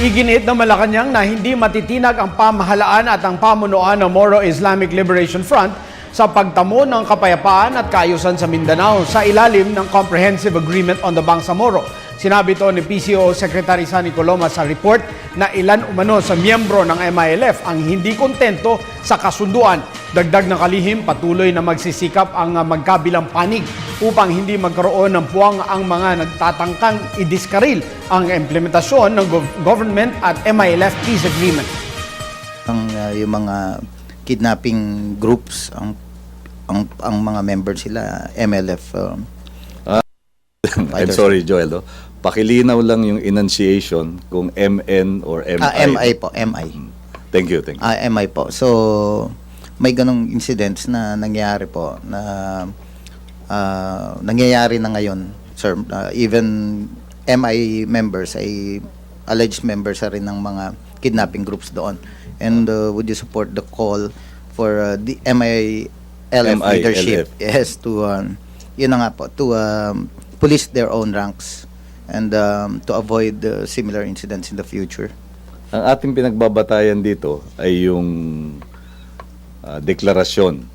Iginit ng Malacanang na hindi matitinag ang pamahalaan at ang pamunuan ng Moro Islamic Liberation Front sa pagtamo ng kapayapaan at kaayusan sa Mindanao sa ilalim ng Comprehensive Agreement on the Bangsamoro. Sinabi ito ni PCO Secretary Sunny Coloma sa report na ilan umano sa miyembro ng MILF ang hindi kontento sa kasunduan. Dagdag na kalihim, patuloy na magsisikap ang magkabilang panig upang hindi magkaroon ng puwang ang mga nagtatangkang idiskaril ang implementasyon ng government at MILF peace agreement. Yung mga kidnapping groups, ang mga members sila, MLF. I'm sorry, Joel. No? Pakilinaw lang yung enunciation kung MN or MI. MI po, MI. Thank you, thank you. MI po. So, may ganong incidents na nangyayari po na nangyayari na ngayon, sir. Even MI members ay alleged members rin ng mga kidnapping groups doon. And would you support the call for the MILF leadership? Yes, to yun na nga po, to police their own ranks and to avoid similar incidents in the future. Ang ating pinagbabatayan dito ay yung deklarasyon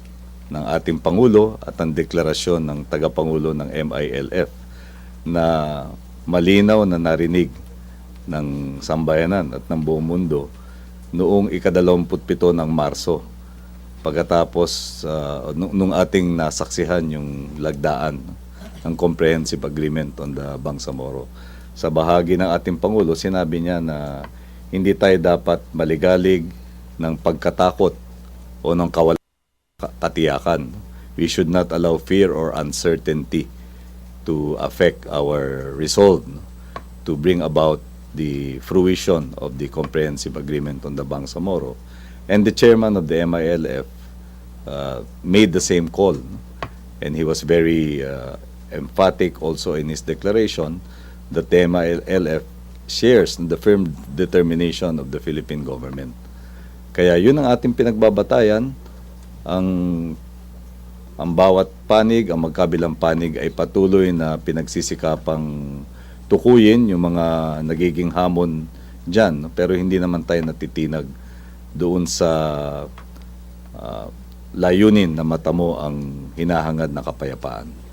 ng ating Pangulo at ang deklarasyon ng tagapangulo ng MILF na malinaw na narinig ng sambayanan at ng buong mundo noong ika-27 ng Marso pagkatapos nung ating nasaksihan yung lagdaan ng Comprehensive Agreement on the Bangsamoro. Sa bahagi ng ating Pangulo, sinabi niya na hindi tayo dapat maligalig ng pagkatakot o ng katiyakan. We should not allow fear or uncertainty to affect our resolve to bring about the fruition of the Comprehensive Agreement on the Bangsamoro. And the chairman of the MILF made the same call. And he was very emphatic also in his declaration that the MILF shares the firm determination of the Philippine government. Kaya yun ang ating pinagbabatayan. Ang bawat panig, ang magkabilang panig ay patuloy na pinagsisikapang tukuyin yung mga nagiging hamon dyan. Pero hindi naman tayo natitinag doon sa layunin na matamo ang hinahangad na kapayapaan.